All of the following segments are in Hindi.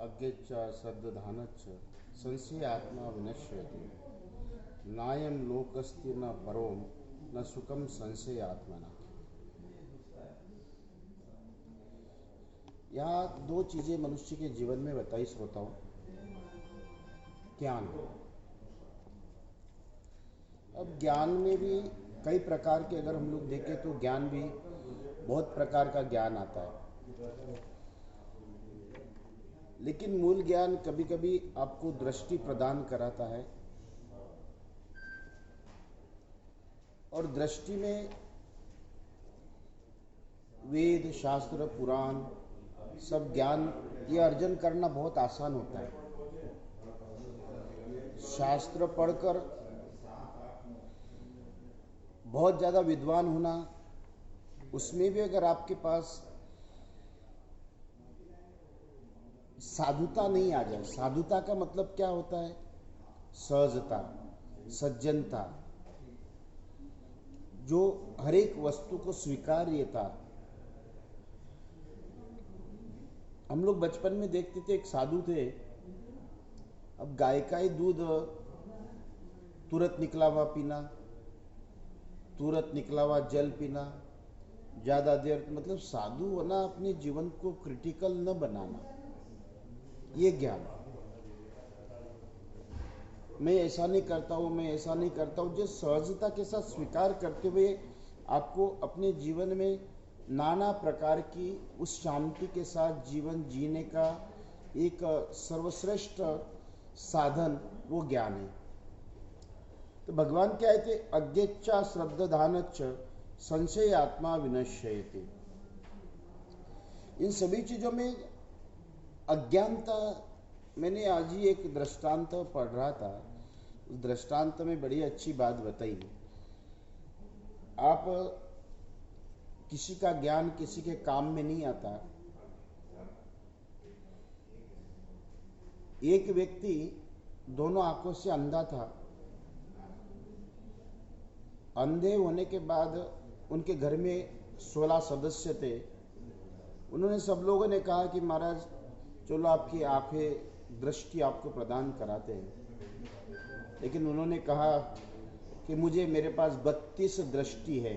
अज्ञेच्च श्रद्धानच्च संशयात्मा विनश्यति नायं लोकस्ति न परोम न सुखम संशयात्मना। यहाँ दो चीजें मनुष्य के जीवन में बताई श्रोताओं। ज्ञान, अब ज्ञान में भी कई प्रकार के अगर हम लोग देखें तो ज्ञान भी बहुत प्रकार का ज्ञान आता है, लेकिन मूल ज्ञान कभी कभी आपको दृष्टि प्रदान कराता है और दृष्टि में वेद शास्त्र पुराण सब ज्ञान ये अर्जन करना बहुत आसान होता है। शास्त्र पढ़कर बहुत ज़्यादा विद्वान होना, उसमें भी अगर आपके पास साधुता नहीं आ जाए। साधुता का मतलब क्या होता है? सहजता, सज्जनता, जो हर एक वस्तु को स्वीकार्यता। हम लोग बचपन में देखते थे, एक साधु थे, अब गाय का ही दूध तुरंत निकला हुआ पीना, तुरंत निकला हुआ जल पीना, ज्यादा देर, मतलब साधु होना अपने जीवन को क्रिटिकल न बनाना, ये ज्ञान। मैं ऐसा नहीं करता हूं, मैं ऐसा नहीं करता हूं, जो सहजता के साथ स्वीकार करते हुए आपको अपने जीवन में नाना प्रकार की उस शांति के साथ जीवन जीने का एक सर्वश्रेष्ठ साधन वो ज्ञान है। तो भगवान क्या कहते? अज्ञेच्चा श्रद्धानच्च संशय आत्मा विनश्यति। इन सभी चीजों में अज्ञानता, मैंने आज ही एक दृष्टांत पढ़ रहा था, उस दृष्टांत में बड़ी अच्छी बात बताई। आप किसी का ज्ञान किसी के काम में नहीं आता। एक व्यक्ति दोनों आंखों से अंधा था। अंधे होने के बाद उनके घर में 16 सदस्य थे। उन्होंने सब लोगों ने कहा कि महाराज चलो आपकी आंखें दृष्टि आपको प्रदान कराते हैं, लेकिन उन्होंने कहा कि मुझे, मेरे पास 32 दृष्टि है,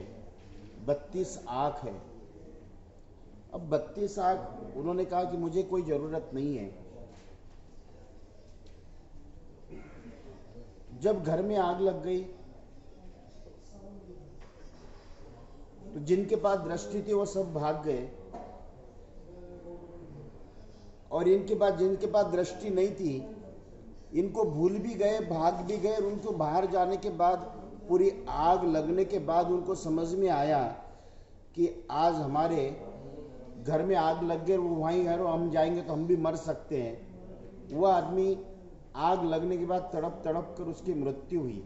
32 आंख है। अब 32 आंख, उन्होंने कहा कि मुझे कोई जरूरत नहीं है। जब घर में आग लग गई तो जिनके पास दृष्टि थी वो सब भाग गए, और इनके पास, जिनके पास दृष्टि नहीं थी, इनको भूल भी गए, भाग भी गए। और उनको बाहर जाने के बाद, पूरी आग लगने के बाद उनको समझ में आया कि आज हमारे घर में आग लग गई, वो वहीं है, हम जाएंगे तो हम भी मर सकते हैं। वह आदमी आग लगने के बाद तड़प तड़प कर उसकी मृत्यु हुई।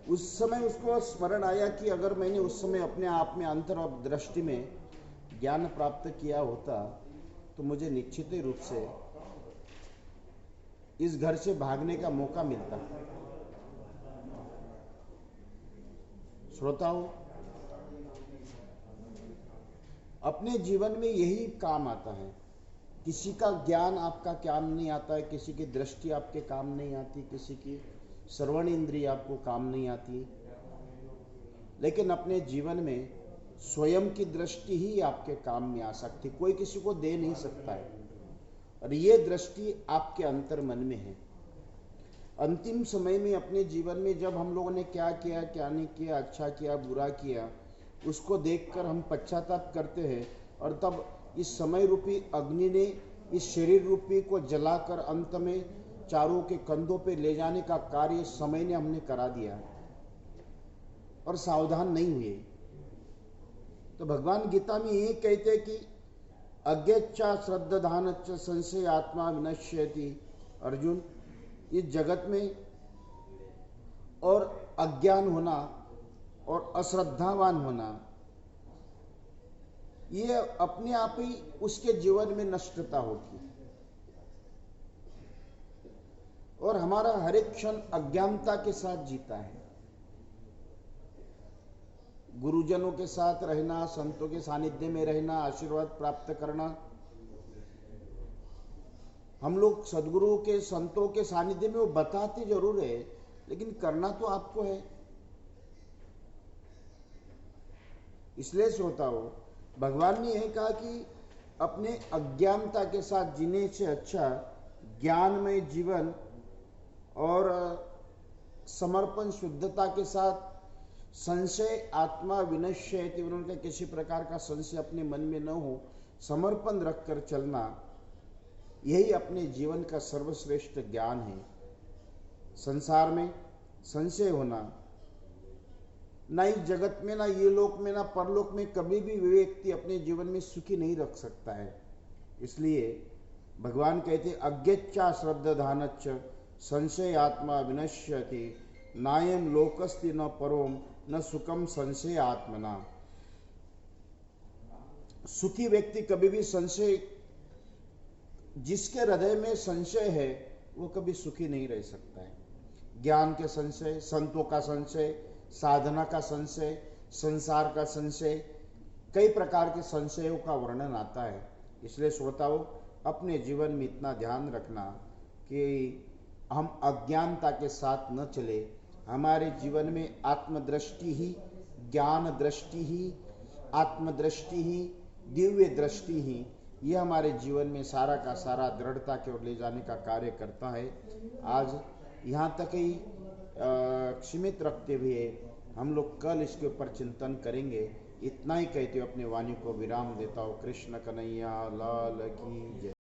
उस समय उसको स्मरण आया कि अगर मैंने उस समय अपने आप में अंतर और दृष्टि में ज्ञान प्राप्त किया होता तो मुझे निश्चित रूप से इस घर से भागने का मौका मिलता। श्रोताओं, अपने जीवन में यही काम आता है। किसी का ज्ञान आपका काम नहीं आता है, किसी की दृष्टि आपके काम नहीं आती, किसी की श्रवण इंद्रिय आपको काम नहीं आती, लेकिन अपने जीवन में स्वयं की दृष्टि ही आपके काम में आ सकती, कोई किसी को दे नहीं सकता है। और ये दृष्टि आपके अंतर मन में है। अंतिम समय में अपने जीवन में जब हम लोगों ने क्या किया, क्या नहीं किया, अच्छा किया, बुरा किया, उसको देखकर हम पश्चाताप करते हैं, और तब इस समय रूपी अग्नि ने इस शरीर रूपी को जलाकर अंत में चारों के कंधों पे ले जाने का कार्य समय ने हमने करा दिया और सावधान नहीं हुए। तो भगवान गीता में ये कहते हैं कि अज्ञेच्चा श्रद्धानच्च संशय आत्मा विनश्यति। अर्जुन, इस जगत में और अज्ञान होना और अश्रद्धावान होना, ये अपने आप ही उसके जीवन में नष्टता होगी। और हमारा हर एक क्षण अज्ञानता के साथ जीता है। गुरुजनों के साथ रहना, संतों के सानिध्य में रहना, आशीर्वाद प्राप्त करना, हम लोग सदगुरु के संतों के सानिध्य में वो बताते जरूर है, लेकिन करना तो आपको है। इसलिए श्रोताओं, भगवान ने यह कहा कि अपने अज्ञानता के साथ जीने से अच्छा ज्ञानमय जीवन और समर्पण शुद्धता के साथ संशय आत्मा विनश्य, उन्होंने किसी प्रकार का संशय अपने मन में न हो, समर्पण रखकर चलना, यही अपने जीवन का सर्वश्रेष्ठ ज्ञान है। संसार में संशय होना, ना ही जगत में, ना ये लोक में, ना परलोक में कभी भी व्यक्ति अपने जीवन में सुखी नहीं रख सकता है। इसलिए भगवान कहते अज्ञच्चा श्रद्धानच्च संशय आत्मा विनश्यति नायम लोकस्ति न परोम न सुखम संशय आत्मना। सुखी व्यक्ति कभी भी संशय, जिसके हृदय में संशय है वो कभी सुखी नहीं रह सकता है। ज्ञान के संशय, संतों का संशय, साधना का संशय, संसार का संशय, कई प्रकार के संशयों का वर्णन आता है। इसलिए श्रोताओं, अपने जीवन में इतना ध्यान रखना कि हम अज्ञानता के साथ न चले। हमारे जीवन में आत्मदृष्टि ही, ज्ञान दृष्टि ही, आत्मदृष्टि ही, दिव्य दृष्टि ही, ये हमारे जीवन में सारा का सारा दृढ़ता की ओर ले जाने का कार्य करता है। आज यहाँ तक ही सीमित रखते हुए हम लोग कल इसके ऊपर चिंतन करेंगे। इतना ही कहते हुए अपने वाणी को विराम देता हूँ। कृष्ण कन्हैया लाल की जय।